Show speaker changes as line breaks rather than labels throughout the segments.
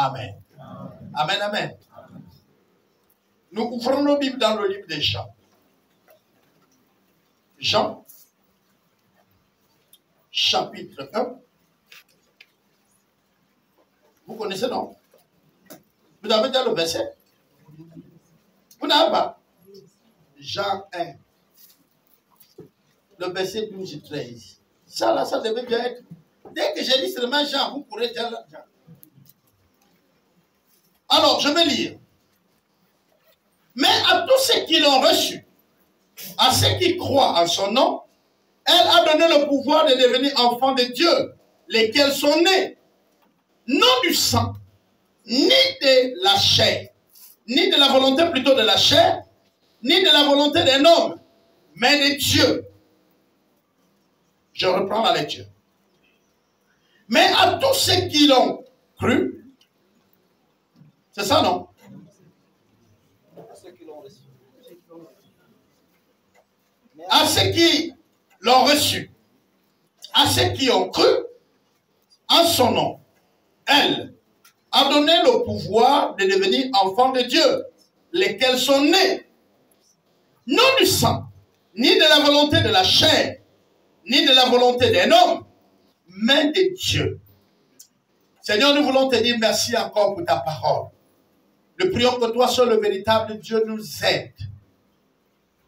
Amen. Amen, amen. Nous ouvrons nos Bibles dans le livre de Jean. Jean, chapitre 1. Vous connaissez, non? Vous avez déjà le verset? Vous n'avez pas? Jean 1. Le verset 12 et 13. Ça, là, ça devait bien être. Dès que j'ai dit seulement Jean, vous pourrez dire Jean. Alors, je vais lire. Mais à tous ceux qui l'ont reçu, à ceux qui croient en son nom, elle a donné le pouvoir de devenir enfants de Dieu, lesquels sont nés, non du sang, ni de la chair, ni de la volonté plutôt de la chair, ni de la volonté d'un homme, mais de Dieu. Je reprends la lecture. Mais à tous ceux qui l'ont cru, c'est ça, non? À ceux qui l'ont reçu, à ceux qui ont cru en son nom, elle a donné le pouvoir de devenir enfants de Dieu, lesquels sont nés, non du sang, ni de la volonté de la chair, ni de la volonté d'un homme, mais de Dieu. Seigneur, nous voulons te dire merci encore pour ta parole. Nous prions que toi seul, le véritable Dieu, nous aide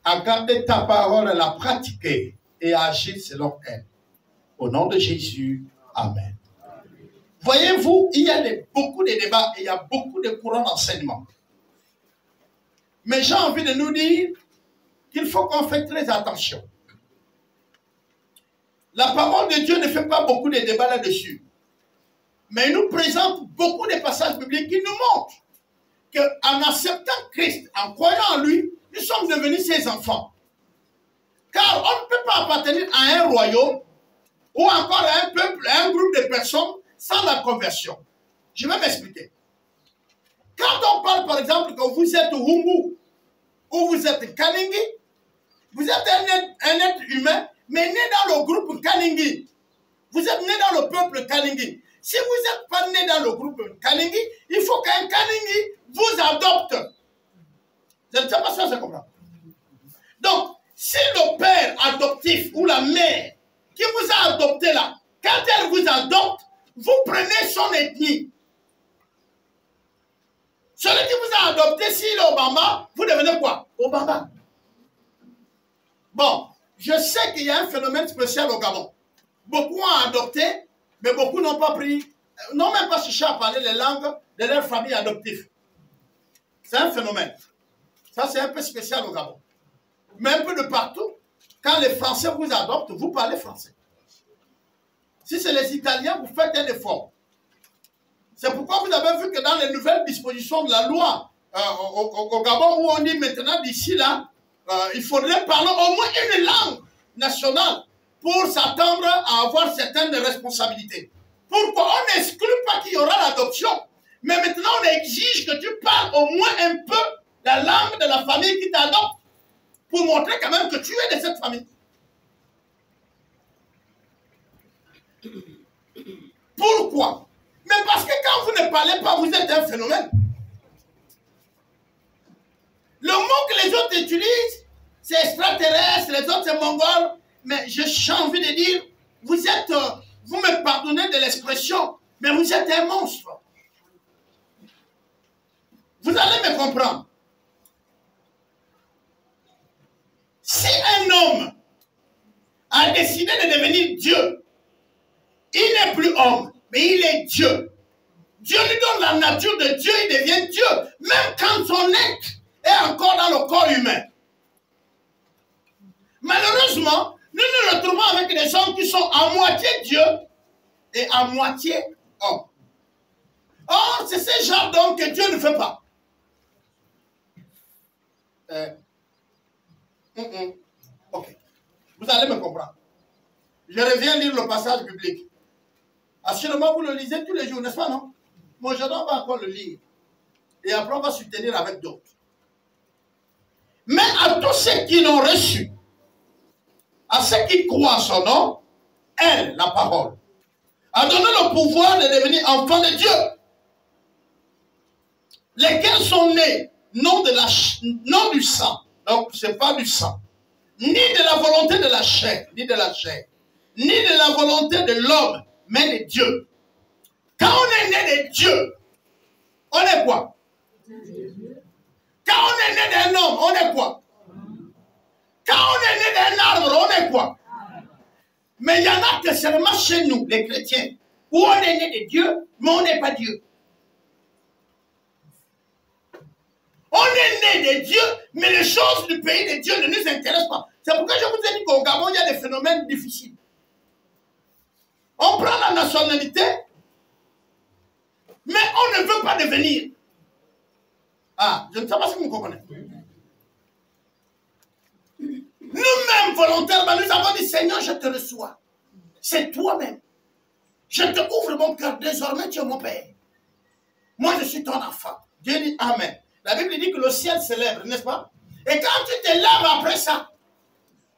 à garder ta parole, à la pratiquer et à agir selon elle. Au nom de Jésus, Amen. Voyez-vous, il y a beaucoup de débats et il y a beaucoup de courants d'enseignement. Mais j'ai envie de nous dire qu'il faut qu'on fasse très attention. La parole de Dieu ne fait pas beaucoup de débats là-dessus. Mais il nous présente beaucoup de passages bibliques qui nous montrent qu'en acceptant Christ, en croyant en lui, nous sommes devenus ses enfants. Car on ne peut pas appartenir à un royaume ou encore à un peuple, à un groupe de personnes sans la conversion. Je vais m'expliquer. Quand on parle par exemple que vous êtes Humbu ou vous êtes Kalingi, vous êtes un être humain, mais né dans le groupe Kalingi. Vous êtes né dans le peuple Kalingi. Si vous n'êtes pas né dans le groupe Kalingi, il faut qu'un Kalingi vous adopte. Je ne sais pas si ça se comprend. Donc, si le père adoptif ou la mère qui vous a adopté là, quand elle vous adopte, vous prenez son ethnie. Celui qui vous a adopté, s'il est Obama, vous devenez quoi? Obama. Bon, je sais qu'il y a un phénomène spécial au Gabon. Beaucoup ont adopté, mais beaucoup n'ont pas pris, n'ont même pas cherché à parler les langues de leur famille adoptive. C'est un phénomène. Ça, c'est un peu spécial au Gabon. Mais un peu de partout, quand les Français vous adoptent, vous parlez français. Si c'est les Italiens, vous faites un effort. C'est pourquoi vous avez vu que dans les nouvelles dispositions de la loi au Gabon, où on dit maintenant d'ici là, il faudrait parler au moins une langue nationale pour s'attendre à avoir certaines responsabilités. Pourquoi on n'exclut pas qu'il y aura l'adoption, mais maintenant on exige que tu parles au moins un peu la langue de la famille qui t'adopte pour montrer quand même que tu es de cette famille. Pourquoi? Mais parce que quand vous ne parlez pas, vous êtes un phénomène. Le mot que les autres utilisent, c'est extraterrestre, les autres c'est mongol, mais j'ai envie de dire, vous êtes, vous me pardonnez de l'expression, mais vous êtes un monstre. Vous allez me comprendre. Si un homme a décidé de devenir Dieu, il n'est plus homme, mais il est Dieu. Dieu lui donne la nature de Dieu, il devient Dieu, même quand son être est encore dans le corps humain. Malheureusement, nous nous retrouvons avec des gens qui sont à moitié Dieu et à moitié homme. Or, c'est ce genre d'homme que Dieu ne fait pas. Ok. Vous allez me comprendre. Je reviens lire le passage biblique. Assurément, vous le lisez tous les jours, n'est-ce pas, non? Moi, je dois encore le lire. Et après, on va soutenir avec d'autres. Mais à tous ceux qui l'ont reçu, à ceux qui croient en son nom, elle, la parole, a donné le pouvoir de devenir enfant de Dieu. lesquels sont nés non du sang, donc ce n'est pas du sang, ni de la volonté de la chair, ni de la volonté de l'homme, mais de Dieu. Quand on est né de Dieu, on est quoi? Quand on est né d'un homme, on est quoi? Quand on est né d'un arbre, on est quoi? Mais il y en a que seulement chez nous, les chrétiens, où on est né de Dieu, mais on n'est pas Dieu. On est né de Dieu, mais les choses du pays de Dieu ne nous intéressent pas. C'est pourquoi je vous ai dit qu'au Gabon, il y a des phénomènes difficiles. On prend la nationalité, mais on ne veut pas devenir. Ah, je ne sais pas si vous me comprenez. Nous-mêmes, volontairement, nous avons dit, Seigneur, je te reçois. C'est toi-même. Je te ouvre mon cœur. Désormais, tu es mon Père. Moi, je suis ton enfant. Dieu dit Amen. La Bible dit que le ciel s'élève, n'est-ce pas? Et quand tu te lèves après ça,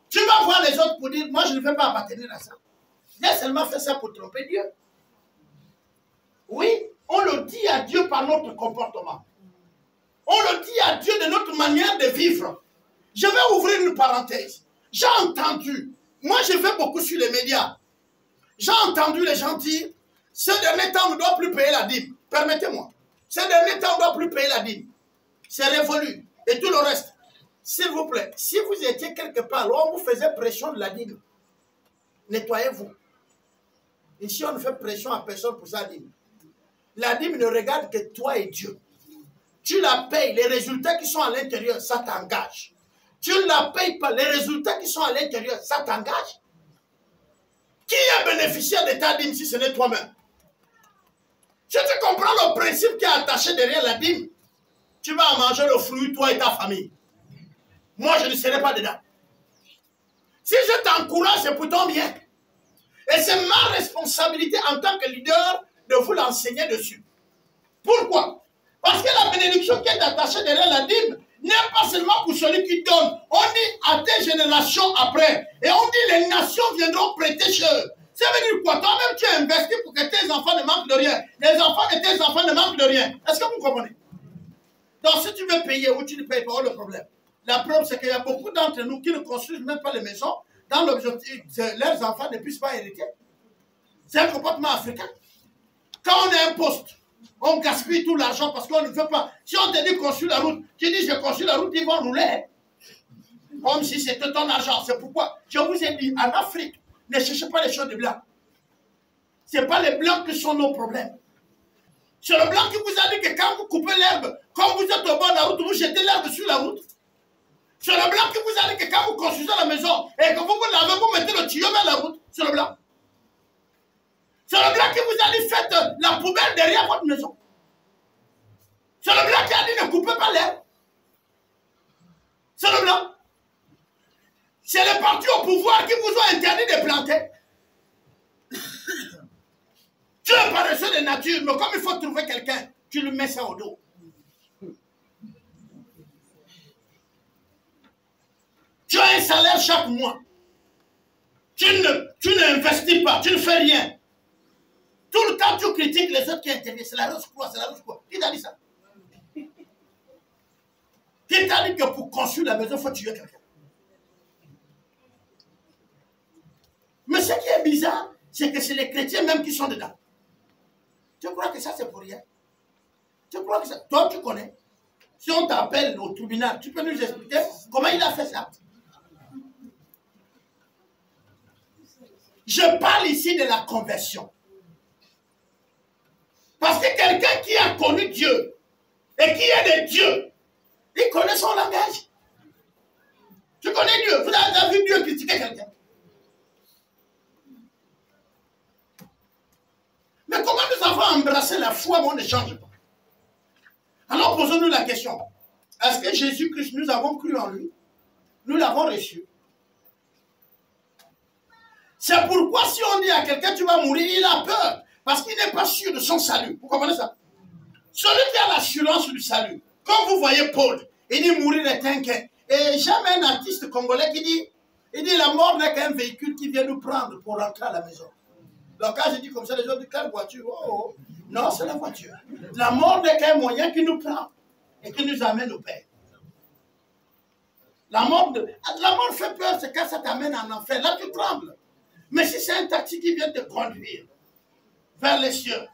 tu vas voir les autres pour dire, moi, je ne veux pas appartenir à ça. J'ai seulement fait ça pour tromper Dieu. Oui, on le dit à Dieu par notre comportement. On le dit à Dieu de notre manière de vivre. Je vais ouvrir une parenthèse. J'ai entendu, moi je vais beaucoup sur les médias, j'ai entendu les gens dire, ce dernier temps on ne doit plus payer la dîme. Permettez-moi. Ce dernier temps on ne doit plus payer la dîme. C'est révolu. Et tout le reste. S'il vous plaît, si vous étiez quelque part, là on vous faisait pression de la dîme, nettoyez-vous. Ici on ne fait pression à personne pour sa dîme. La dîme ne regarde que toi et Dieu. Tu la payes, les résultats qui sont à l'intérieur, ça t'engage. Tu ne la payes pas, les résultats qui sont à l'intérieur, ça t'engage. Qui est bénéficiaire de ta dîme si ce n'est toi-même? Si tu comprends le principe qui est attaché derrière la dîme, tu vas manger le fruit, toi et ta famille. Moi, je ne serai pas dedans. Si je t'encourage, c'est pour ton bien. Et c'est ma responsabilité en tant que leader de vous l'enseigner dessus. Pourquoi? Parce que la bénédiction qui est attachée derrière la dîme n'est pas seulement pour celui qui donne. On dit à des générations après. Et on dit les nations viendront prêter chez eux. Ça veut dire quoi? Toi-même tu as investi pour que tes enfants ne manquent de rien. Les enfants de tes enfants ne manquent de rien. Est-ce que vous comprenez? Donc si tu veux payer ou tu ne payes pas, le problème. La preuve c'est qu'il y a beaucoup d'entre nous qui ne construisent même pas les maisons dans l'objectif que leurs enfants ne puissent pas hériter. C'est un comportement africain. Quand on a un poste, on gaspille tout l'argent parce qu'on ne veut pas. Si on te dit construire la route, tu dis je construis la route, ils vont rouler. Comme si c'était ton argent. C'est pourquoi je vous ai dit, en Afrique, ne cherchez pas les choses de blancs. Ce n'est pas les blancs qui sont nos problèmes. C'est le blanc qui vous a dit que quand vous coupez l'herbe, quand vous êtes au bord de la route, vous jetez l'herbe sur la route. C'est le blanc qui vous a dit que quand vous construisez la maison et que vous vous lavez, vous mettez le tuyau vers la route. C'est le blanc. C'est le blanc qui vous a dit faites la poubelle derrière votre maison. C'est le blanc qui a dit ne coupez pas l'herbe. C'est le blanc. C'est les partis au pouvoir qui vous ont interdit de planter. Tu es paresseux de nature, mais comme il faut trouver quelqu'un, tu lui mets ça au dos. Tu as un salaire chaque mois. Tu n'investis pas, tu ne fais rien. Tout le temps, tu critiques les autres qui interviennent. C'est la rose-croix, c'est la rose-croix. Qui t'a dit ça? Qui t'a dit que pour construire la maison, il faut tuer quelqu'un? Mais ce qui est bizarre, c'est que c'est les chrétiens même qui sont dedans. Tu crois que ça, c'est pour rien? Tu crois que ça... Toi, tu connais. Si on t'appelle au tribunal, tu peux nous expliquer comment il a fait ça? Je parle ici de la conversion. Parce que quelqu'un qui a connu Dieu et qui est de Dieu, il connaît son langage. Tu connais Dieu. Vous avez vu Dieu critiquer quelqu'un? Mais comment nous avons embrassé la foi, mais on ne change pas? Alors posons-nous la question. Est-ce que Jésus-Christ, nous avons cru en lui? Nous l'avons reçu. C'est pourquoi si on dit à quelqu'un tu vas mourir, il a peur. Parce qu'il n'est pas sûr de son salut. Vous comprenez ça? Celui qui a l'assurance du salut. Comme vous voyez Paul, il dit mourir est un gain. Et jamais un artiste congolais qui dit, la mort n'est qu'un véhicule qui vient nous prendre pour rentrer à la maison. Donc quand je dis comme ça, les gens disent quelle voiture? Oh, Non, c'est la voiture. La mort n'est qu'un moyen qui nous prend et qui nous amène au Père. La mort fait peur, c'est quand ça t'amène en enfer. Là, tu trembles. Mais si c'est un taxi qui vient te conduire vers les cieux,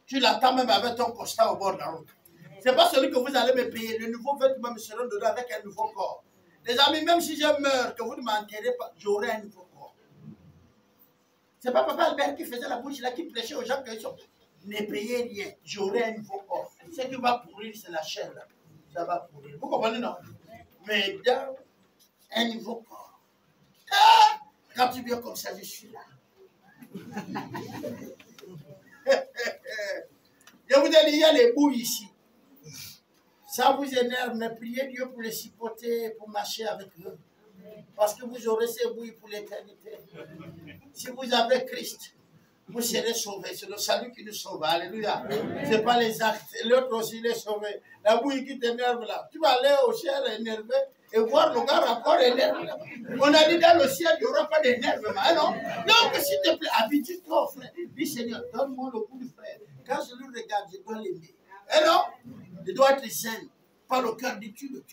tu l'attends même avec ton constat au bord de la route. Ce n'est pas celui que vous allez me payer. Le nouveau vêtement me sera donné avec un nouveau corps. Les amis, même si je meurs, que vous ne m'enterrez pas, j'aurai un nouveau corps. Ce n'est pas Papa Albert qui faisait la bouche là, qui prêchait aux gens que ne payez rien, j'aurai un nouveau corps. Ce qui va pourrir, c'est la chair là. Ça va pourrir. Vous comprenez, non? Mais dans un nouveau corps. Ah, quand tu viens comme ça, je suis là. Je vous ai dit, il y a les bouts ici. Ça vous énerve, mais priez Dieu pour les chipoter, pour marcher avec eux. Parce que vous aurez ces bouilles pour l'éternité. Si vous avez Christ, vous serez sauvés. C'est le salut qui nous sauve. Alléluia. Ce n'est pas les actes. L'autre aussi, il est sauvé. La bouille qui t'énerve là. Tu vas aller au ciel énervé et voir le gars encore énervé. On a dit dans le ciel, il n'y aura pas d'énervement. Hein, non? Donc, s'il te plaît, habitue-toi, frère. Dis, Seigneur, donne-moi le goût du frère. Quand je le regarde, je dois l'aimer. Hein, non? Il doit être sain. Pas le cœur dit, tue-le.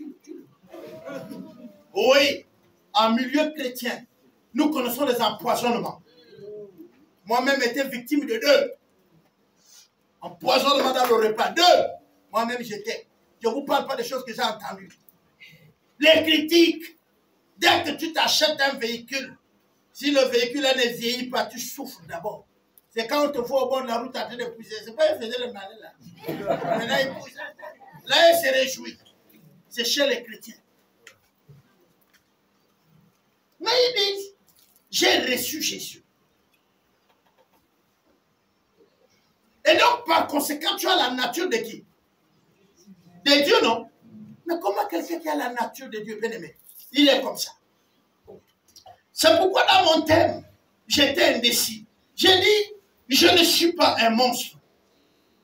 Oui, en milieu chrétien, nous connaissons les empoisonnements. Moi-même j'étais victime de 2. Empoisonnement dans le repas. 2. Moi-même j'étais. Je ne vous parle pas des choses que j'ai entendues. Les critiques. Dès que tu t'achètes un véhicule, si le véhicule ne vieillit pas, tu souffres d'abord. C'est quand on te voit au bord de la route en train de pousser. C'est pas il faisait le malin là. Mais là, il pousse. Là, il se réjouit. C'est chez les chrétiens. Mais ils disent, j'ai reçu Jésus. Et donc, par conséquent, tu as la nature de qui? De Dieu, non? Mais comment quelqu'un qui a la nature de Dieu, bien aimé, il est comme ça? C'est pourquoi dans mon thème, j'étais indécis. J'ai dit, je ne suis pas un monstre.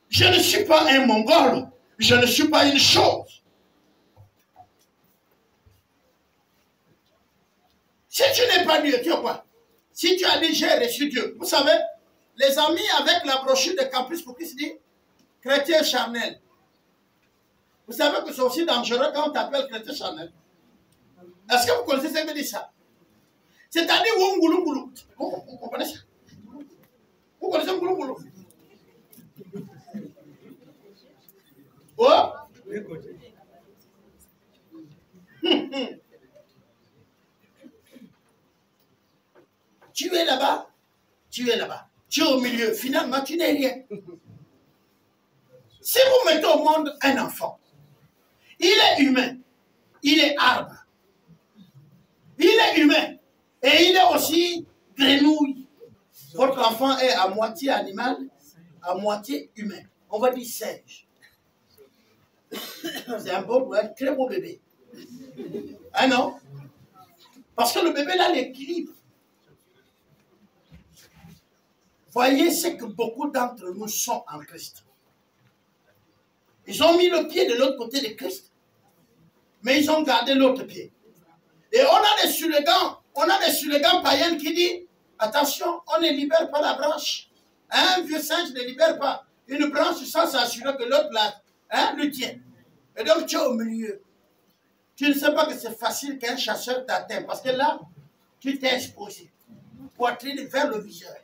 Je ne suis pas un mongol. Je ne suis pas une chose. Si tu n'es pas Dieu, tu es quoi? Si tu as dit, j'ai reçu Dieu. Vous savez, les amis avec la brochure de Campus pour qui se dit chrétien charnel. Vous savez que c'est aussi dangereux quand on t'appelle chrétien charnel. Est-ce que vous connaissez ce que veut dire ça? C'est-à-dire Wungulungulu. Vous comprenez ça? Vous connaissez Wungulungulu? Oh? Tu es là-bas, tu es là-bas. Tu es au milieu, finalement tu n'es rien. Si vous mettez au monde un enfant, il est humain, il est arbre, il est humain et il est aussi grenouille. Votre enfant est à moitié animal, à moitié humain. On va dire singe. C'est un très beau bébé. Ah non? Parce que le bébé a l'équilibre. Voyez ce que beaucoup d'entre nous sont en Christ. Ils ont mis le pied de l'autre côté de Christ, mais ils ont gardé l'autre pied. Et on a des slogans païens qui disent, attention, on ne libère pas la branche. Un vieux singe ne libère pas une branche sans s'assurer que l'autre le tient. Et donc tu es au milieu. Tu ne sais pas que c'est facile qu'un chasseur t'atteigne, parce que là, tu t'es exposé. Poitrine vers le viseur.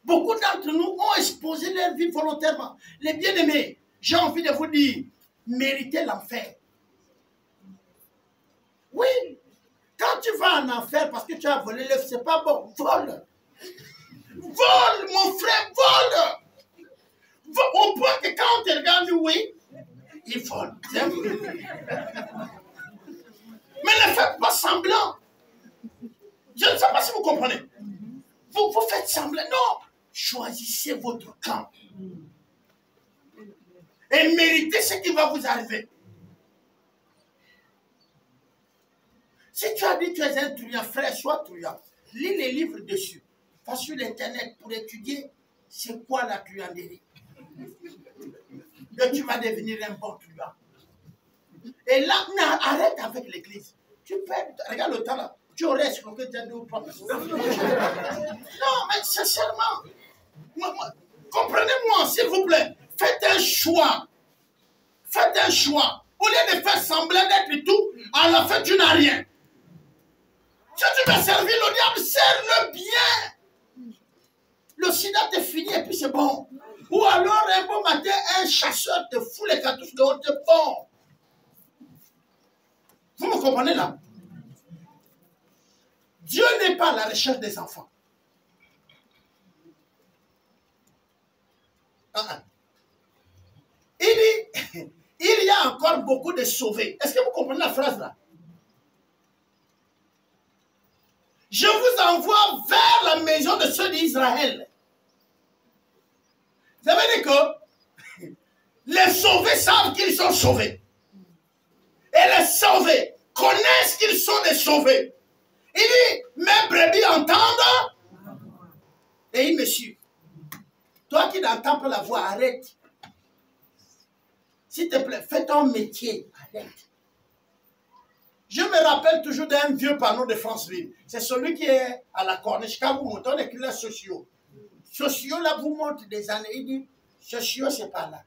Beaucoup d'entre nous ont exposé leur vie volontairement. Les bien-aimés, j'ai envie de vous dire, méritez l'enfer. Oui, quand tu vas en enfer parce que tu as volé l'œuf, c'est pas bon. Vole. Vole, mon frère, vole. Au point que quand on te regarde, oui, il vole. Mais ne faites pas semblant. Je ne sais pas si vous comprenez. Vous faites semblant. Non. Choisissez votre camp. Et méritez ce qui va vous arriver. Si tu as dit que tu es un truand, frère, sois truand. Lis les livres dessus. Va sur l'internet pour étudier c'est quoi la truanderie. Et tu vas devenir un bon truand. Et là, arrête avec l'église. Tu perds, regarde le temps là. Tu aurais escroqué déjà 2 ou 3 personnes. Non, mais sincèrement, choix. Au lieu de faire semblant d'être tout, à la fin, tu n'as rien. Si tu veux servir le diable, serre-le bien. Le sida te finit et puis c'est bon. Ou alors, un bon matin, un chasseur te fout les cartouches dehors, c'est bon. Vous me comprenez là? Dieu n'est pas à la recherche des enfants. Il dit, il y a encore beaucoup de sauvés. Est-ce que vous comprenez la phrase là? Je vous envoie vers la maison de ceux d'Israël. Ça veut dire que les sauvés savent qu'ils sont sauvés. Et les sauvés connaissent qu'ils sont des sauvés. Il dit, mes brebis entendent. Et il me suit. Toi qui n'entends pas la voix, arrête. S'il te plaît, fais ton métier. Arrête. Je me rappelle toujours d'un vieux panneau de Franceville. C'est celui qui est à la corniche. Quand vous montez, on écrit là sociaux. Sociaux, là, vous montrez des années. Il dit, sociaux, c'est pas là.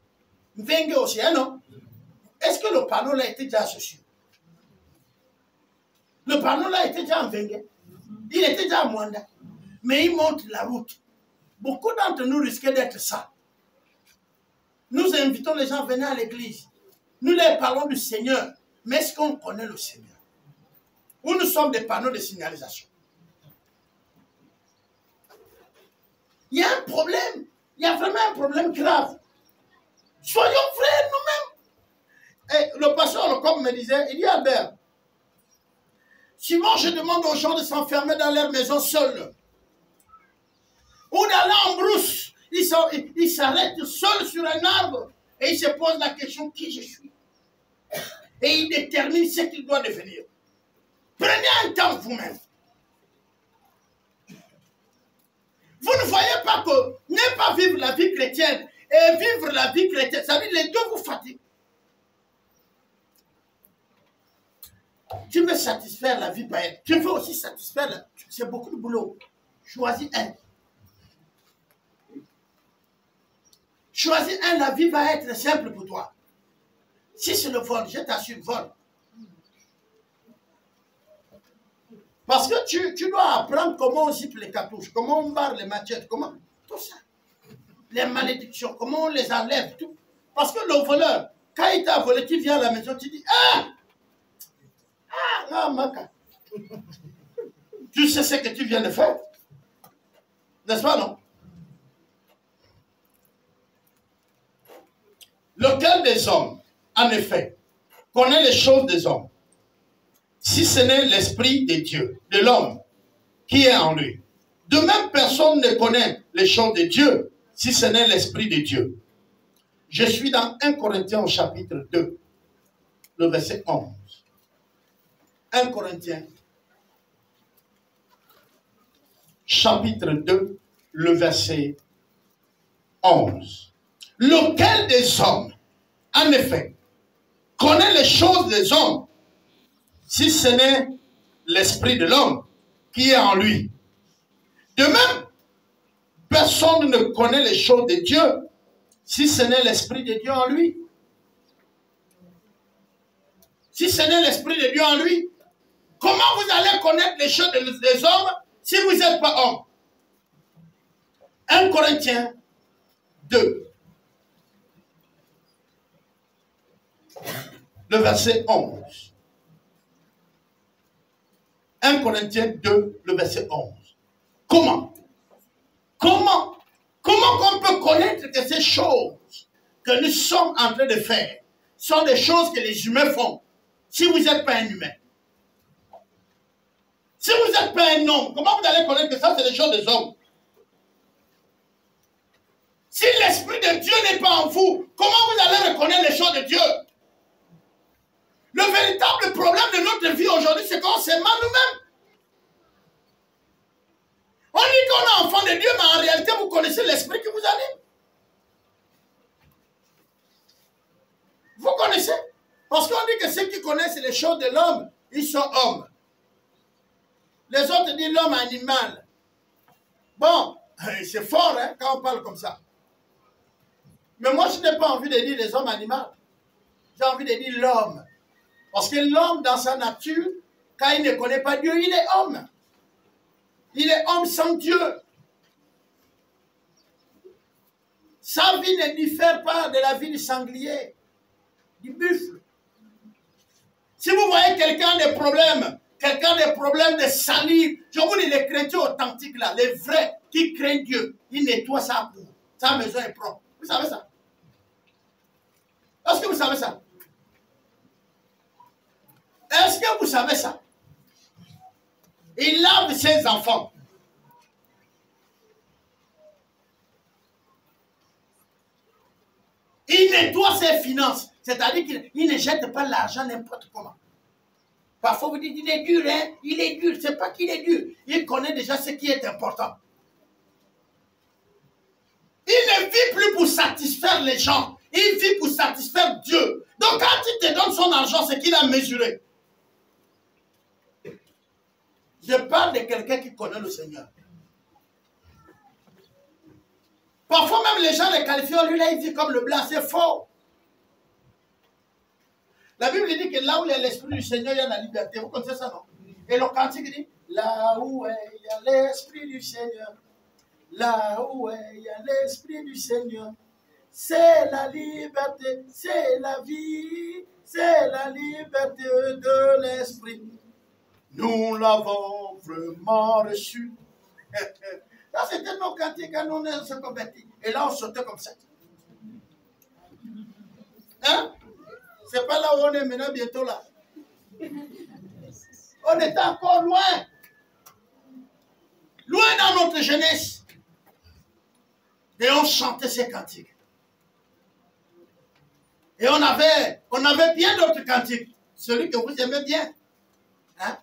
Mvengue aussi, hein, non? Est-ce que le panneau là était déjà sociaux? Le panneau là était déjà en Mvengue. Il était déjà à Mwanda. Mais il montre la route. Beaucoup d'entre nous risquaient d'être ça. Nous invitons les gens à venir à l'église. Nous leur parlons du Seigneur. Mais est-ce qu'on connaît le Seigneur? Ou nous sommes des panneaux de signalisation? Il y a un problème. Il y a vraiment un problème grave. Soyons frères nous-mêmes. Et le pasteur, comme me disait, il dit Albert, souvent je demande aux gens de s'enfermer dans leur maison seuls. Ou d'aller en brousse. Ils s'arrêtent seuls sur un arbre et ils se posent la question qui je suis. Et ils déterminent ce qu'il doit devenir. Prenez un temps vous-même. Vous ne voyez pas que ne pas vivre la vie chrétienne et vivre la vie chrétienne, ça veut dire les deux vous fatiguent. Tu veux satisfaire la vie païenne, tu veux aussi satisfaire, c'est beaucoup de boulot. Choisis un. Choisis un, la vie va être simple pour toi. Si c'est le vol, je t'assure, vol. Parce que tu dois apprendre comment on zippe les cartouches, comment on barre les machettes, comment, tout ça. Les malédictions, comment on les enlève, tout. Parce que le voleur, quand il t'a volé, tu viens à la maison, tu dis, Maka. Tu sais ce que tu viens de faire. N'est-ce pas, non? Lequel des hommes, en effet, connaît les choses des hommes, si ce n'est l'esprit de Dieu, de l'homme, qui est en lui? De même, personne ne connaît les choses de Dieu, si ce n'est l'esprit de Dieu. Je suis dans 1 Corinthiens au chapitre 2, le verset 11. 1 Corinthiens, chapitre 2, le verset 11. Lequel des hommes, en effet, connaît les choses des hommes, si ce n'est l'esprit de l'homme qui est en lui? De même, personne ne connaît les choses de Dieu, si ce n'est l'esprit de Dieu en lui. Si ce n'est l'esprit de Dieu en lui, comment vous allez connaître les choses des hommes si vous n'êtes pas homme? 1 Corinthiens 2. Le verset 11. 1 Corinthiens 2, le verset 11. Comment on peut connaître que ces choses que nous sommes en train de faire sont des choses que les humains font si vous n'êtes pas un humain? Si vous n'êtes pas un homme, comment vous allez connaître que ça c'est des choses des hommes? Si l'esprit de Dieu n'est pas en vous, comment vous allez reconnaître les choses de Dieu? Le véritable problème de notre vie aujourd'hui, c'est qu'on s'aime nous-mêmes. On dit qu'on est enfant de Dieu, mais en réalité, vous connaissez l'esprit qui vous anime. Vous connaissez? Parce qu'on dit que ceux qui connaissent les choses de l'homme, ils sont hommes. Les autres disent l'homme animal. Bon, c'est fort hein, quand on parle comme ça. Mais moi, je n'ai pas envie de dire les hommes animaux. j'ai envie de dire l'homme. Parce que l'homme, dans sa nature, quand il ne connaît pas Dieu, il est homme. Il est homme sans Dieu. Sa vie ne diffère pas de la vie du sanglier, du buffle. Si vous voyez quelqu'un des problèmes de salir, je vous dis les chrétiens authentiques là, les vrais qui craignent Dieu, ils nettoient sa cour, sa maison est propre. Vous savez ça? Est-ce que vous savez ça? Est-ce que vous savez ça? Il lave ses enfants. Il nettoie ses finances. C'est-à-dire qu'il ne jette pas l'argent n'importe comment. Parfois vous dites, il est dur, hein? Il est dur. C'est pas qu'il est dur. Il connaît déjà ce qui est important. Il ne vit plus pour satisfaire les gens. Il vit pour satisfaire Dieu. Donc quand il te donne son argent, c'est qu'il a mesuré. Je parle de quelqu'un qui connaît le Seigneur. Parfois même les gens les qualifient, lui là il vit comme le blanc, c'est faux. La Bible dit que là où il y a l'Esprit du Seigneur, il y a la liberté. Vous connaissez ça, non? Et le cantique dit, là où il y a l'Esprit du Seigneur, là où il y a l'Esprit du Seigneur, c'est la liberté, c'est la vie, c'est la liberté de l'Esprit. Nous l'avons vraiment reçu. Ça, c'était nos cantiques quand on se convertit. Et là, on sautait comme ça. Hein? C'est pas là où on est maintenant, bientôt là. On était encore loin. Loin dans notre jeunesse. Et on chantait ces cantiques. Et on avait bien d'autres cantiques. Celui que vous aimez bien. Hein?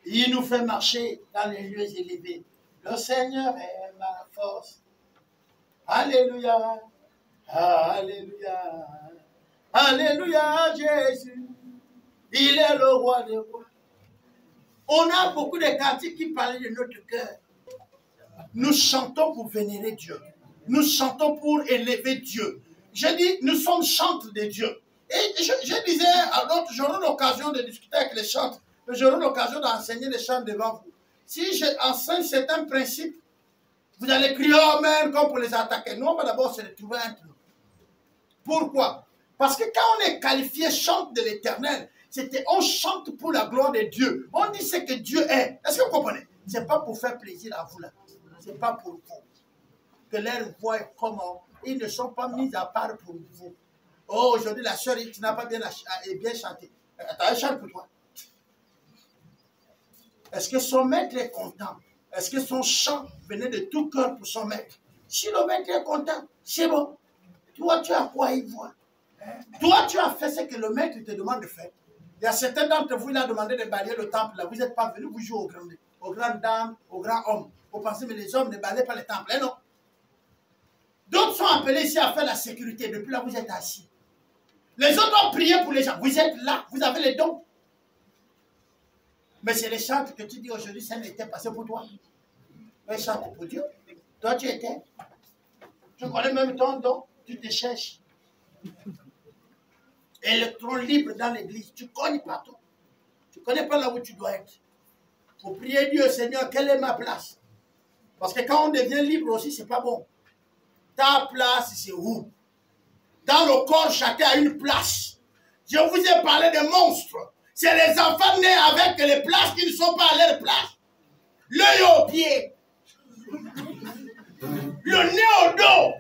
Il nous fait marcher dans les lieux élevés. Le Seigneur est ma force. Alléluia. Alléluia. Alléluia, Jésus. Il est le roi des rois. On a beaucoup de cantiques qui parlent de notre cœur. Nous chantons pour vénérer Dieu. Nous chantons pour élever Dieu. Je dis, nous sommes chantres de Dieu. Et je disais à l'autre, j'aurai l'occasion de discuter avec les chantres. J'aurai l'occasion d'enseigner les chants devant vous. Si j'enseigne certains principes, vous allez crier « Amen » comme pour les attaquer. Nous, on va d'abord se retrouver entre nous. Pourquoi? Parce que quand on est qualifié chante de l'Éternel, on chante pour la gloire de Dieu. On dit ce que Dieu est. Est-ce que vous comprenez? Ce n'est pas pour faire plaisir à vous là. Ce n'est pas pour vous. Que leur voix est comment? Ils ne sont pas mis à part pour vous. Oh, aujourd'hui, la sœur, tu n'as pas bien chanté. Attends, elle chante pour toi. Est-ce que son maître est content? Est-ce que son chant venait de tout cœur pour son maître? Si le maître est content, c'est bon. Toi, tu as quoi y voir? Toi, tu as fait ce que le maître te demande de faire. Il y a certains d'entre vous, il a demandé de balayer le temple. Là. Vous n'êtes pas venus, vous jouez aux grandes dames, aux grands hommes. Vous pensez, mais les hommes ne balayent pas le temple. Eh non. D'autres sont appelés ici à faire la sécurité. Depuis là, vous êtes assis. Les autres ont prié pour les gens. Vous êtes là, vous avez les dons. Mais c'est les chantres que tu dis aujourd'hui, ça n'était passé pour toi. Un chante pour Dieu. Toi, tu étais. Tu connais même ton don. Tu te cherches. Électron libre dans l'église. Tu ne connais pas tout. Tu ne connais pas là où tu dois être. Il faut prier Dieu, Seigneur, quelle est ma place? Parce que quand on devient libre aussi, ce n'est pas bon. Ta place, c'est où? Dans le corps, chacun a une place. Je vous ai parlé de monstres. C'est les enfants nés avec les places qui ne sont pas à leur place. L'œil au pied. Le nez au dos.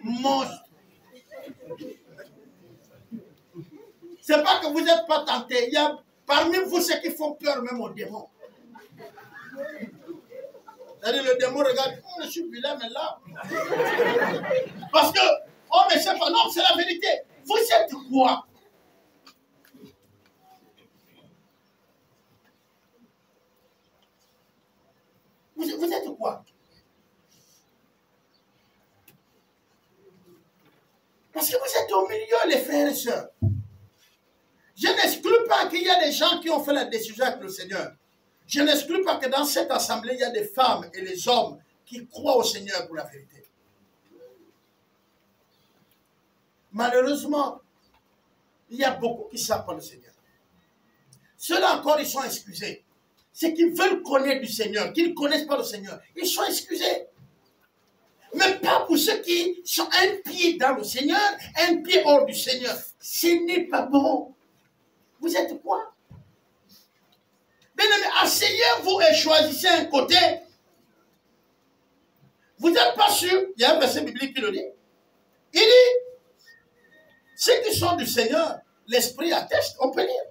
Monstre. C'est pas que vous n'êtes pas tentés. Il y a parmi vous ceux qui font peur même aux démons. C'est-à-dire le démon regarde, je suis vilain, mais là. Parce que, oh mais c'est pas, non, c'est la vérité. Vous êtes quoi? Vous êtes quoi? Parce que vous êtes au milieu, les frères et sœurs. Je n'exclus pas qu'il y a des gens qui ont fait la décision avec le Seigneur. Je n'exclus pas que dans cette assemblée, il y a des femmes et des hommes qui croient au Seigneur pour la vérité. Malheureusement, il y a beaucoup qui ne savent pas le Seigneur. Ceux-là encore, ils sont excusés. Ceux qui veulent connaître du Seigneur, qui ne connaissent pas le Seigneur, ils sont excusés. Mais pas pour ceux qui sont un pied dans le Seigneur, un pied hors du Seigneur. Ce n'est pas bon. Vous êtes quoi? Bien-aimés, asseyez-vous et choisissez un côté. Vous n'êtes pas sûr. Il y a un verset biblique qui le dit. Il dit, ceux qui sont du Seigneur, l'Esprit atteste, on peut lire.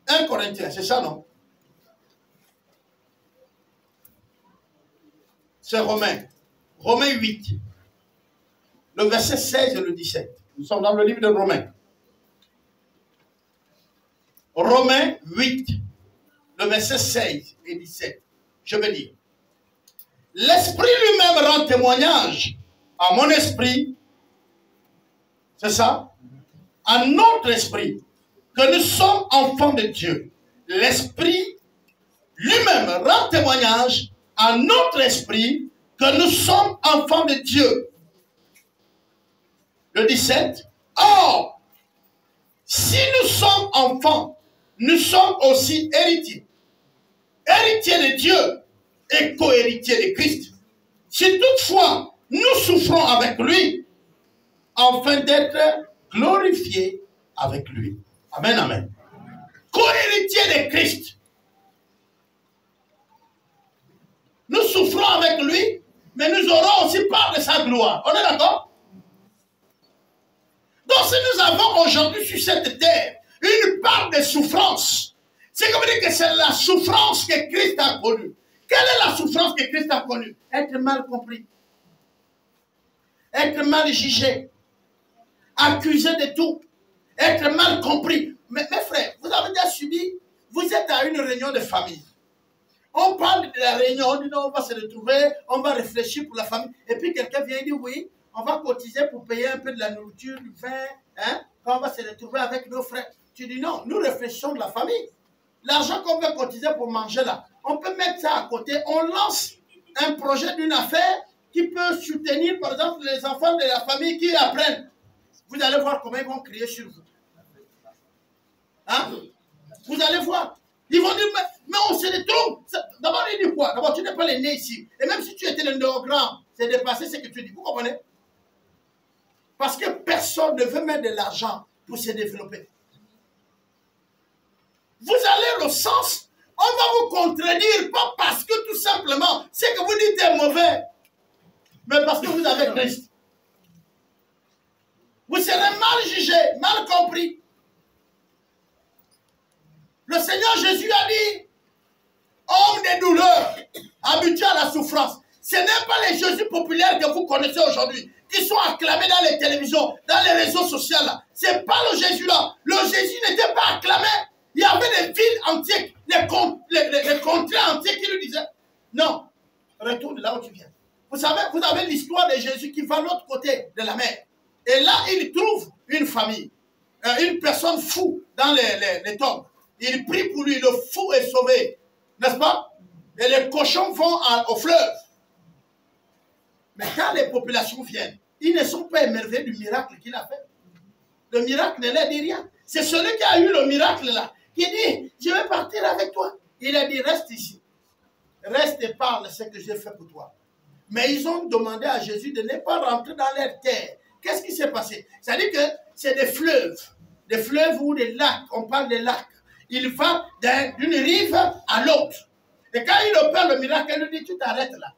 1 Corinthiens, c'est ça, non? C'est Romains. Romains 8. Le verset 16 et le 17. Nous sommes dans le livre de Romains. Romains 8. Le verset 16 et 17. Je vais lire. L'Esprit lui-même rend témoignage à mon esprit. C'est ça? À notre esprit. Que nous sommes enfants de Dieu. L'Esprit lui-même rend témoignage à notre esprit que nous sommes enfants de Dieu. Le 17. Or, si nous sommes enfants, nous sommes aussi héritiers. Héritiers de Dieu et co-héritiers de Christ. Si toutefois nous souffrons avec lui, afin d'être glorifiés avec lui. Amen, amen. Co-héritiers de Christ. Nous souffrons avec lui, mais nous aurons aussi part de sa gloire. On est d'accord? Donc si nous avons aujourd'hui sur cette terre une part de souffrance, c'est comme dire que c'est la souffrance que Christ a connue. Quelle est la souffrance que Christ a connue? Être mal compris. Être mal jugé. Accusé de tout. Être mal compris. Mais mes frères, vous avez déjà subi, vous êtes à une réunion de famille. On parle de la réunion, on dit non, on va se retrouver, on va réfléchir pour la famille. Et puis quelqu'un vient et dit oui, on va cotiser pour payer un peu de la nourriture, du vin, hein, quand on va se retrouver avec nos frères. Tu dis non, nous réfléchissons de la famille. L'argent qu'on veut cotiser pour manger là, on peut mettre ça à côté. On lance un projet d'une affaire qui peut soutenir par exemple les enfants de la famille qui apprennent. Vous allez voir comment ils vont crier sur vous. Hein? Vous allez voir. Ils vont dire, mais on se retrouve. D'abord, il dit quoi? D'abord, tu n'es pas le nez ici. Et même si tu étais le néogramme, c'est dépassé ce que tu dis. Vous comprenez? Parce que personne ne veut mettre de l'argent pour se développer. Vous allez au sens, on va vous contredire, pas parce que tout simplement, ce que vous dites est mauvais, mais parce que vous avez Christ. Vous serez mal jugé, mal compris. Le Seigneur Jésus a dit, homme des douleurs, habitué à la souffrance. Ce n'est pas les Jésus populaires que vous connaissez aujourd'hui, qui sont acclamés dans les télévisions, dans les réseaux sociaux. Ce n'est pas le Jésus-là. Le Jésus n'était pas acclamé. Il y avait des villes entières, les contrées entières qui lui disaient, non, retourne là où tu viens. Vous savez, vous avez l'histoire de Jésus qui va de l'autre côté de la mer. Et là, il trouve une famille, une personne fou dans les tombes. Il prie pour lui, le fou est sauvé. N'est-ce pas? Et les cochons vont au fleuve. Mais quand les populations viennent, ils ne sont pas émerveillés du miracle qu'il a fait. Le miracle ne leur dit rien. C'est celui qui a eu le miracle là, qui dit, je vais partir avec toi. Il a dit, reste ici. Reste et parle ce que j'ai fait pour toi. Mais ils ont demandé à Jésus de ne pas rentrer dans leur terre. Qu'est-ce qui s'est passé? C'est-à-dire que c'est des fleuves ou des lacs. On parle des lacs. Il va d'une rive à l'autre. Et quand il opère le miracle, il lui dit, tu t'arrêtes là.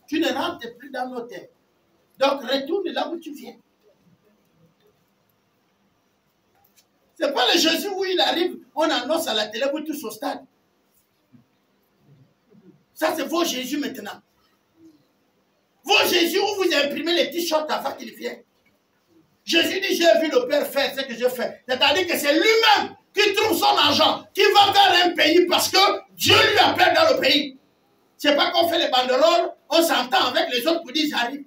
Tu ne rentres plus dans nos terres. Donc retourne là où tu viens. Ce n'est pas le Jésus où il arrive, on annonce à la télé, vous tous au stade. Ça c'est vos Jésus maintenant. Vos Jésus où vous imprimez les t-shirts avant qu'il vienne. Jésus dit, j'ai vu le Père faire ce que je fais. C'est-à-dire que c'est lui-même qui trouve son argent, qui va vers un pays parce que Dieu lui appelle dans le pays. Ce n'est pas qu'on fait les banderoles, on s'entend avec les autres pour dire j'arrive.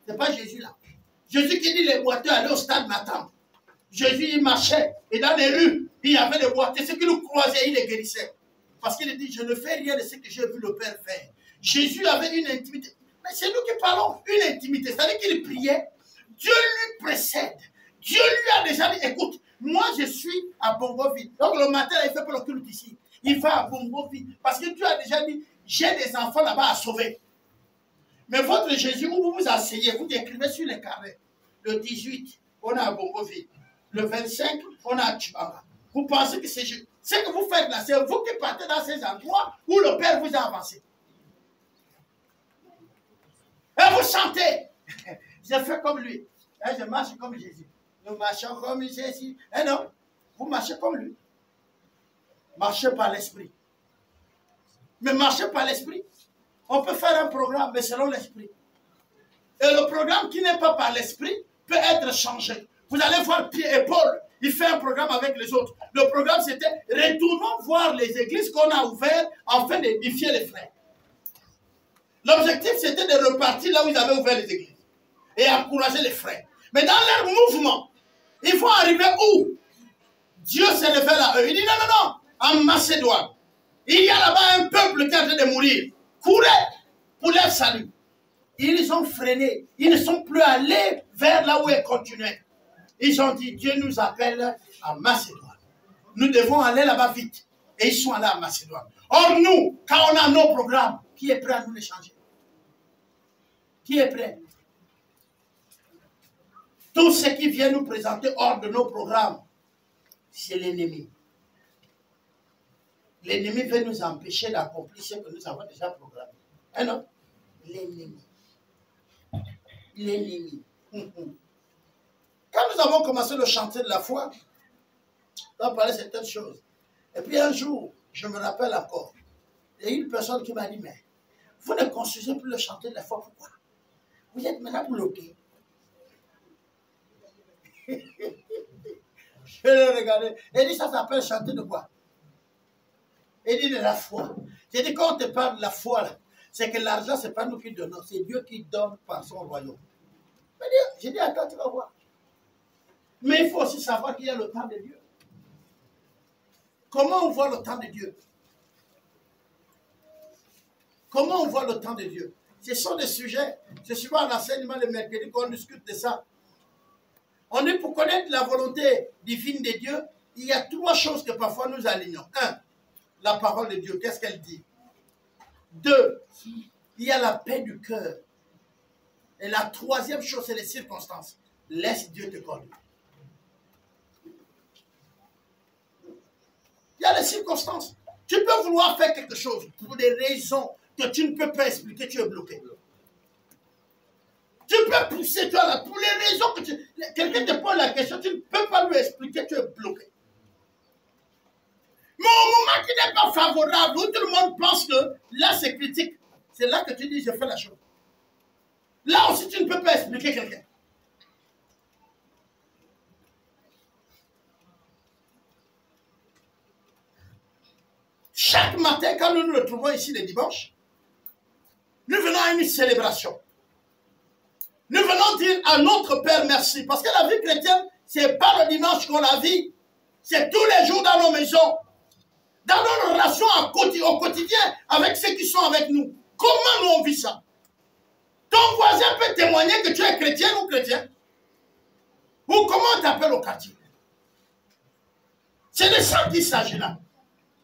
Ce n'est pas Jésus là. Jésus qui dit les boiteux allaient au stade m'attendre. Jésus il marchait et dans les rues, il y avait des boiteux. Ceux qui nous croisaient, il les guérissait. Parce qu'il dit, je ne fais rien de ce que j'ai vu le Père faire. Jésus avait une intimité. Mais c'est nous qui parlons, une intimité. C'est-à-dire qu'il priait, Dieu lui précède. Dieu lui a déjà dit, écoute, moi je suis à Bongoville. Donc le matin, il ne fait pas le culte ici. Il va à Bongoville. Parce que Dieu a déjà dit, j'ai des enfants là-bas à sauver. Mais votre Jésus, où vous vous asseyez, vous écrivez sur les carrés. Le 18, on est à Bongoville. Le 25, on est à Chibanga. Vous pensez que c'est Jésus. Ce que vous faites là, c'est vous qui partez dans ces endroits où le Père vous a avancé. Et vous chantez. Je fais comme lui. Et je marche comme Jésus. Nous marchons comme Jésus. Et non, vous marchez comme lui. Marchez par l'esprit. Mais marchez par l'esprit. On peut faire un programme, mais selon l'esprit. Et le programme qui n'est pas par l'esprit peut être changé. Vous allez voir Pierre et Paul, il fait un programme avec les autres. Le programme c'était retournons voir les églises qu'on a ouvertes afin d'édifier les frères. L'objectif c'était de repartir là où ils avaient ouvert les églises et encourager les frères. Mais dans leur mouvement, il faut arriver où Dieu se révèle à eux. Il dit non, non, non, en Macédoine, il y a là-bas un peuple qui est en train de mourir. Courez pour leur salut. Ils ont freiné. Ils ne sont plus allés vers là où ils continuaient. Ils ont dit, Dieu nous appelle à Macédoine. Nous devons aller là-bas vite. Et ils sont allés à Macédoine. Or nous, quand on a nos programmes, qui est prêt à nous les changer? Qui est prêt? Tout ce qui vient nous présenter hors de nos programmes, c'est l'ennemi. L'ennemi veut nous empêcher d'accomplir ce que nous avons déjà programmé. Eh non? L'ennemi. L'ennemi. Quand nous avons commencé le chantier de la foi, on parlait de certaines choses. Et puis un jour, je me rappelle encore, il y a une personne qui m'a dit, mais vous ne construisez plus le chantier de la foi, pourquoi? Vous êtes maintenant bloqué. Je l'ai regardé. Il dit, ça s'appelle chantier de quoi? Il dit de la foi. J'ai dit, quand on te parle de la foi, c'est que l'argent, ce n'est pas nous qui donnons, c'est Dieu qui donne par son royaume. J'ai dit, attends, tu vas voir. Mais il faut aussi savoir qu'il y a le temps de Dieu. Comment on voit le temps de Dieu? Comment on voit le temps de Dieu? Ce sont des sujets. C'est souvent l'enseignement le mercredi qu'on discute de ça. On est pour connaître la volonté divine de Dieu. Il y a trois choses que parfois nous alignons. Un, la parole de Dieu, qu'est-ce qu'elle dit? Deux, il y a la paix du cœur. Et la troisième chose, c'est les circonstances. Laisse Dieu te conduire. Il y a les circonstances. Tu peux vouloir faire quelque chose pour des raisons que tu ne peux pas expliquer, tu es bloqué. Tu peux pousser, toi là, pour les raisons que tu... Quelqu'un te pose la question, tu ne peux pas lui expliquer, tu es bloqué. Mais au moment qui n'est pas favorable, où tout le monde pense que là c'est critique, c'est là que tu dis je fais la chose. Là aussi tu ne peux pas expliquer quelqu'un. Chaque matin, quand nous nous retrouvons ici le dimanche, nous venons à une célébration. Nous venons dire à notre Père merci. Parce que la vie chrétienne, ce n'est pas le dimanche qu'on la vit. C'est tous les jours dans nos maisons. Dans nos relations au quotidien avec ceux qui sont avec nous. Comment nous on vit ça? Ton voisin peut témoigner que tu es chrétien ou chrétien. Ou comment on t'appelle au quartier. C'est de ça qu'il s'agit là.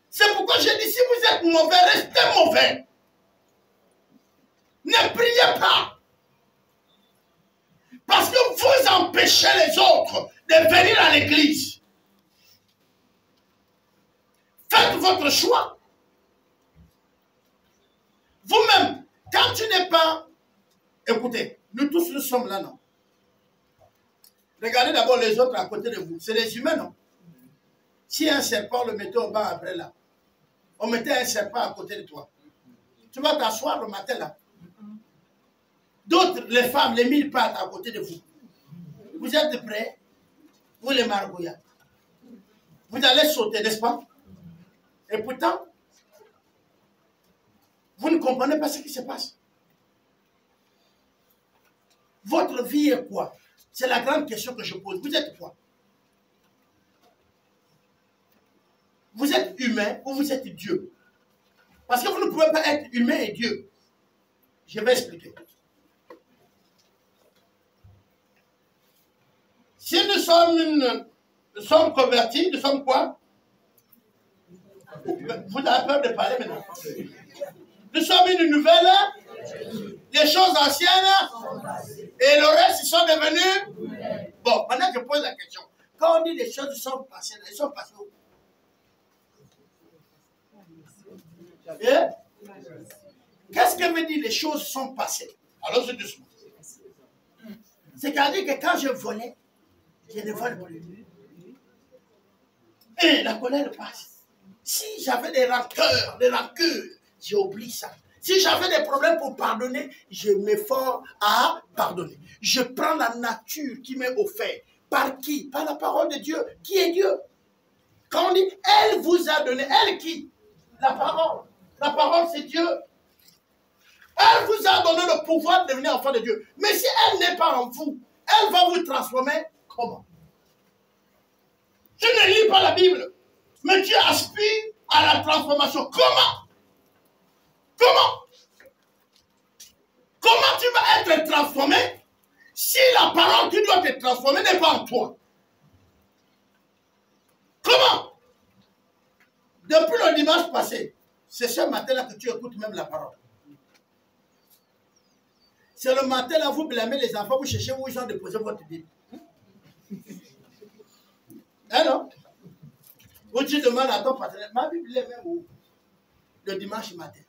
C'est pourquoi je dis, si vous êtes mauvais, restez mauvais. Ne priez pas. Parce que vous empêchez les autres de venir à l'église. Faites votre choix. Vous-même, quand tu n'es pas... Écoutez, nous tous nous sommes là, non? Regardez d'abord les autres à côté de vous. C'est des humains, non? Si un serpent le mettait au banc après là, on mettait un serpent à côté de toi. Tu vas t'asseoir le matin là. D'autres, les femmes, les 1000 pattes à côté de vous. Vous êtes prêts? Vous les margouillards. Vous allez sauter, n'est-ce pas? Et pourtant, vous ne comprenez pas ce qui se passe. Votre vie est quoi? C'est la grande question que je pose. Vous êtes quoi? Vous êtes humain ou vous êtes Dieu? Parce que vous ne pouvez pas être humain et Dieu. Je vais expliquer. Si nous sommes convertis, nous sommes quoi? Vous avez peur de parler maintenant. Nous sommes une nouvelle, les choses anciennes et le reste, ils sont devenus. Bon, maintenant je pose la question. Quand on dit les choses sont passées, elles sont passées où? Qu'est-ce que veut dire les choses sont passées? Alors c'est doucement. C'est-à-dire que quand je volais, je ne vole plus. Et la colère passe. Si j'avais des rancœurs, j'ai oublié ça. Si j'avais des problèmes pour pardonner, je m'efforce à pardonner. Je prends la nature qui m'est offerte. Par qui? Par la parole de Dieu. Qui est Dieu? Quand on dit, elle vous a donné, elle qui? La parole. La parole, c'est Dieu. Elle vous a donné le pouvoir de devenir enfant de Dieu. Mais si elle n'est pas en vous, elle va vous transformer comment? Tu ne lis pas la Bible, mais tu aspires à la transformation. Comment? Comment? Comment tu vas être transformé si la parole qui doit te transformer n'est pas en toi? Comment? Depuis le dimanche passé, c'est ce matin-là que tu écoutes même la parole. C'est le matin-là, vous blâmez les enfants, vous cherchez où ils ont déposé votre Bible. Hein non? Ou tu demandes à ton partenaire, ma Bible est même où? Le dimanche matin.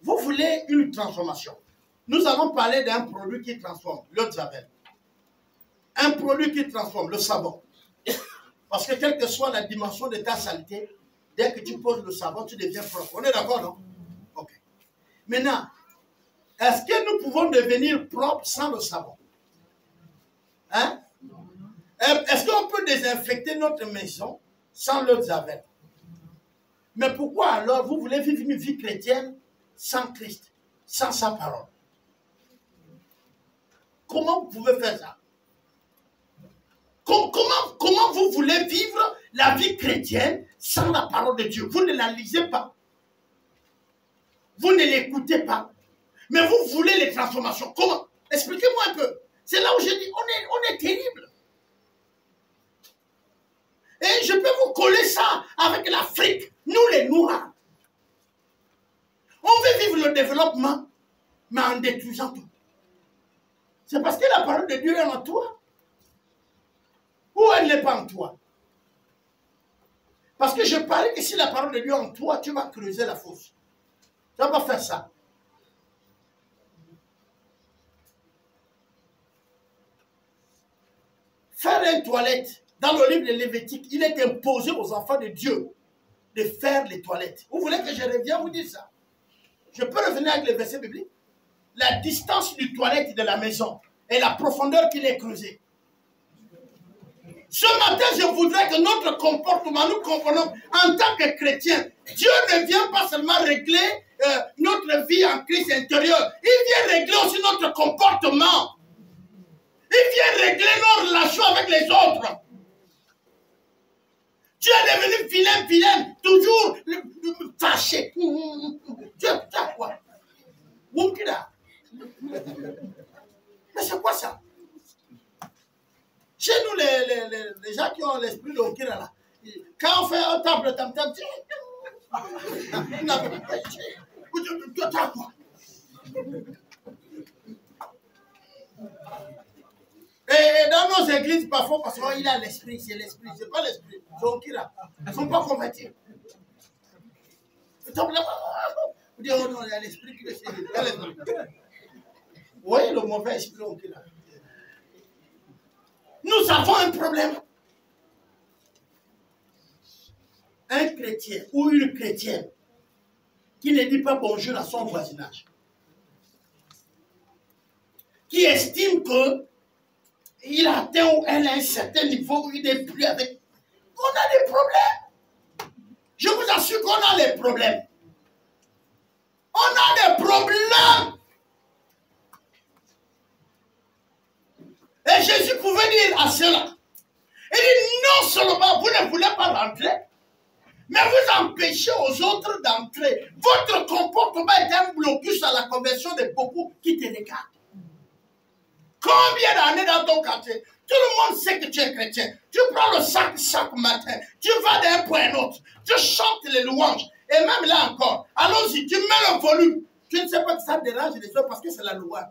Vous voulez une transformation. Nous allons parler d'un produit qui transforme, l'eau de Javel. Un produit qui transforme, le savon. Parce que quelle que soit la dimension de ta saleté, dès que tu poses le savon, tu deviens propre. On est d'accord, non? Ok. Maintenant, est-ce que nous pouvons devenir propres sans le savon? Hein? Est-ce qu'on peut désinfecter notre maison sans l'eau de Javel? Mais pourquoi alors vous voulez vivre une vie chrétienne sans Christ, sans sa parole? Comment vous pouvez faire ça? Comment vous voulez vivre la vie chrétienne sans la parole de Dieu? Vous ne la lisez pas. Vous ne l'écoutez pas. Mais vous voulez les transformations. Comment? Expliquez-moi un peu. C'est là où je dis, on est terrible. Et je peux vous coller ça avec l'Afrique. Nous les Noirs. On veut vivre le développement, mais en détruisant tout. C'est parce que la parole de Dieu est en toi. Ou elle n'est pas en toi. Parce que je parie que si la parole de Dieu est en toi, tu vas creuser la fosse. Tu ne vas pas faire ça. Faire une toilette, dans le livre de Lévitique, il est imposé aux enfants de Dieu de faire les toilettes. Vous voulez que je revienne vous dire ça? Je peux revenir avec les versets bibliques. La distance du toilette de la maison et la profondeur qu'il est creusée. Ce matin, je voudrais que notre comportement, nous comprenons en tant que chrétiens, Dieu ne vient pas seulement régler notre vie en Christ intérieur, il vient régler aussi notre comportement. Il vient régler nos relations avec les autres. Tu es devenu vilain, toujours fâché. Tu as quoi? Mais c'est quoi ça? Chez nous, les gens qui ont l'esprit de Okira, là, quand on fait un table tam-tam, tu as quoi? Et dans nos églises, parfois, parce qu'il a l'esprit, c'est l'esprit, c'est pas l'esprit, c'est Okira. Ils ne sont pas convertis. Vous dites, oh non, il y a l'esprit qui le sait. Vous voyez le mauvais esprit Okira. Nous avons un problème. Un chrétien ou une chrétienne qui ne dit pas bonjour à son voisinage, qui estime qu'il a atteint ou elle a un certain niveau où il n'est plus avec. On a des problèmes. Je vous assure qu'on a des problèmes. On a des problèmes. Et Jésus pouvait dire à cela, il dit non seulement vous ne voulez pas rentrer, Mais vous empêchez aux autres d'entrer. Votre comportement est un blocus à la conversion de beaucoup qui te regardent. Combien d'années dans ton quartier, tout le monde sait que tu es chrétien. Tu prends le sac chaque matin. Tu vas d'un point à un autre. Tu chantes les louanges. Et même là encore, allons-y, tu mets le volume. Tu ne sais pas que ça dérange les autres parce que c'est la louange.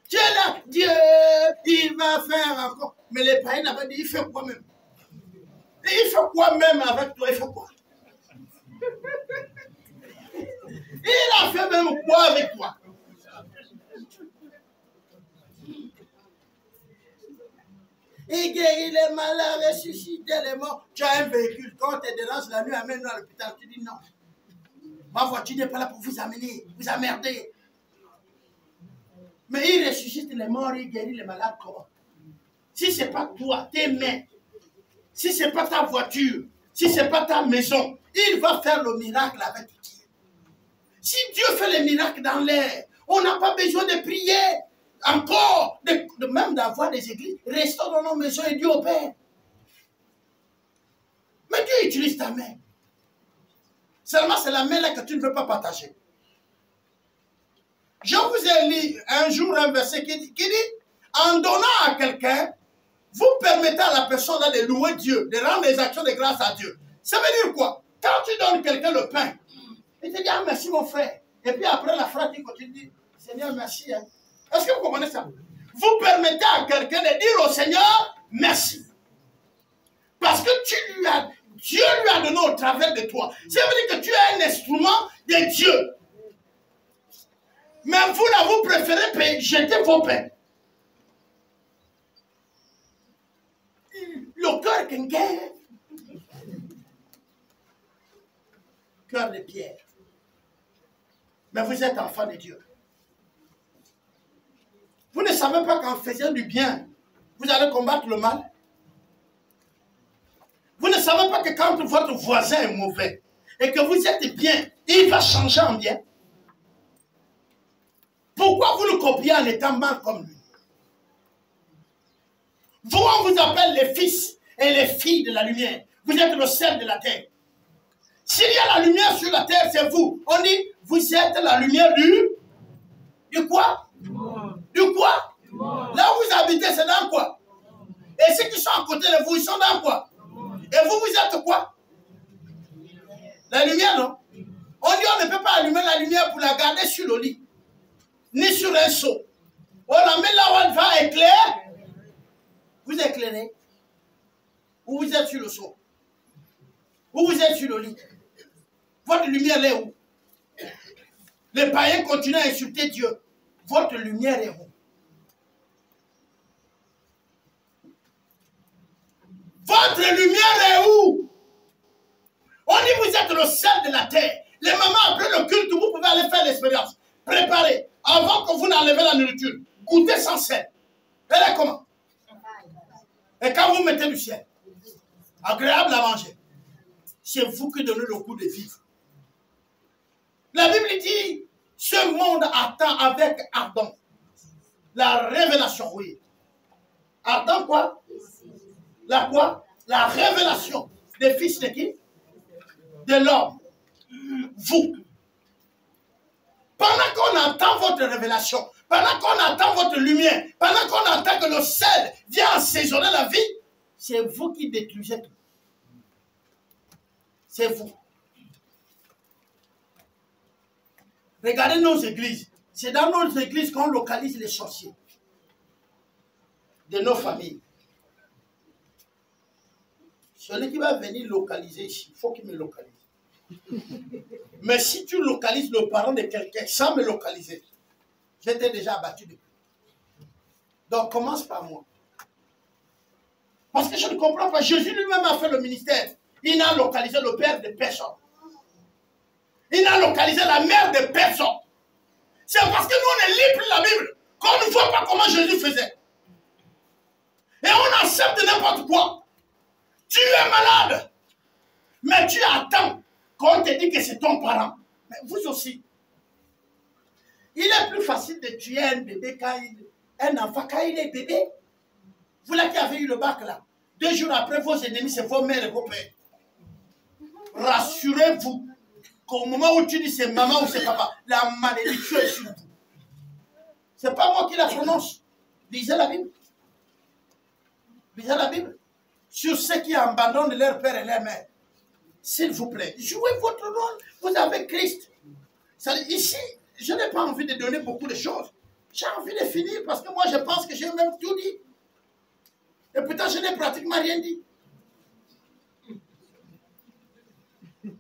Tu es là, Dieu, il va faire encore. Mais les païens n'avaient dit, il fait quoi même? Et il fait quoi même avec toi? Il fait quoi? Il a fait même quoi avec toi? Il guérit les malades, ressuscite les morts. Tu as un véhicule, quand tu te déranges la nuit, amène-nous à l'hôpital. Tu dis non. Ma voiture n'est pas là pour vous amener, vous emmerder. Mais il ressuscite les morts, il guérit les malades comment? Si ce n'est pas toi, tes mains, si ce n'est pas ta voiture, si ce n'est pas ta maison, il va faire le miracle avec qui? Si Dieu fait les miracles dans l'air, on n'a pas besoin de prier encore, même d'avoir des églises. Restons dans nos maisons et Dieu opère. Mais Dieu utilise ta main. Seulement c'est la main là que tu ne veux pas partager. Je vous ai lu un jour un verset qui dit, en donnant à quelqu'un, vous permettez à la personne là de louer Dieu, de rendre des actions de grâce à Dieu. Ça veut dire quoi? Quand tu donnes quelqu'un le pain, il te dit, ah merci mon frère. Et puis après la phrase, il continue de dire, Seigneur merci. Hein. Est-ce que vous comprenez ça? Vous permettez à quelqu'un de dire au Seigneur merci. Parce que Dieu lui a donné au travers de toi. Ça veut dire que tu es un instrument de Dieu. Mais vous là, vous préférez jeter vos pains. Le cœur quelqu'un. Cœur de pierre. Mais vous êtes enfant de Dieu. Vous ne savez pas qu'en faisant du bien, vous allez combattre le mal. Vous ne savez pas que quand votre voisin est mauvais et que vous êtes bien, il va changer en bien. Pourquoi vous le copiez en étant mal comme lui? Vous, on vous appelle les fils et les filles de la lumière. Vous êtes le sel de la terre. S'il y a la lumière sur la terre, c'est vous. On dit, vous êtes la lumière du quoi? Du quoi? Là où vous habitez, c'est dans quoi? Et ceux qui sont à côté de vous, ils sont dans quoi? Et vous, vous êtes quoi? La lumière, non? On dit, on ne peut pas allumer la lumière pour la garder sur le lit. Ni sur un seau. On la met là où elle va éclairer. Vous éclairez. Ou vous êtes sur le seau. Ou vous êtes sur le lit. Votre lumière est où? Les païens continuent à insulter Dieu. Votre lumière est où? Votre lumière est où? On dit vous êtes le sel de la terre. Les mamans après le culte, vous pouvez aller faire l'expérience. Préparez. Avant que vous n'enlevez la nourriture. Goûtez sans sel. Elle est comment? Et quand vous mettez du sel, agréable à manger, c'est vous qui donnez le goût de vivre. La Bible dit, ce monde attend avec ardent la révélation, oui. Ardent quoi? La quoi? La révélation des fils de qui? De l'homme. Vous. Pendant qu'on entend votre révélation, pendant qu'on entend votre lumière, pendant qu'on entend que le sel vient assaisonner la vie, c'est vous qui détruisez tout. C'est vous. Regardez nos églises. C'est dans nos églises qu'on localise les sorciers de nos familles. Celui qui va venir localiser ici, il faut qu'il me localise. Mais si tu localises le parent de quelqu'un sans me localiser, j'étais déjà abattu depuis. Donc commence par moi. Parce que je ne comprends pas. Jésus lui-même a fait le ministère. Il n'a localisé le père de personne. Il n'a localisé la mère de personne. C'est parce que nous on ne lit plus la Bible qu'on ne voit pas comment Jésus faisait. Et on accepte n'importe quoi. Tu es malade. Mais tu attends qu'on te dise que c'est ton parent. Mais vous aussi. Il est plus facile de tuer un bébé un enfant quand il est bébé. Vous là qui avez eu le bac là. 2 jours après, vos ennemis, c'est vos mères et vos pères. Rassurez-vous qu'au moment où tu dis c'est maman ou c'est papa, la malédiction est sur vous. Ce n'est pas moi qui la prononce. Lisez la Bible. Lisez la Bible. Sur ceux qui abandonnent leur père et leur mère. S'il vous plaît, jouez votre rôle. Vous avez Christ. Ici, je n'ai pas envie de donner beaucoup de choses. J'ai envie de finir parce que moi, je pense que j'ai même tout dit. Et pourtant, je n'ai pratiquement rien dit.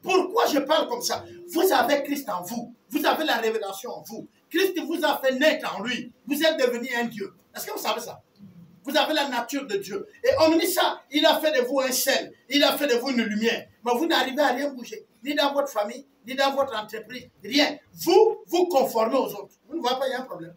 Pourquoi je parle comme ça? Vous avez Christ en vous. Vous avez la révélation en vous. Christ vous a fait naître en lui. Vous êtes devenu un Dieu. Est-ce que vous savez ça? Vous avez la nature de Dieu. Et on dit ça, il a fait de vous un sel. Il a fait de vous une lumière. Mais vous n'arrivez à rien bouger. Ni dans votre famille, ni dans votre entreprise. Rien. Vous conformez aux autres. Vous ne voyez pas, il y a un problème.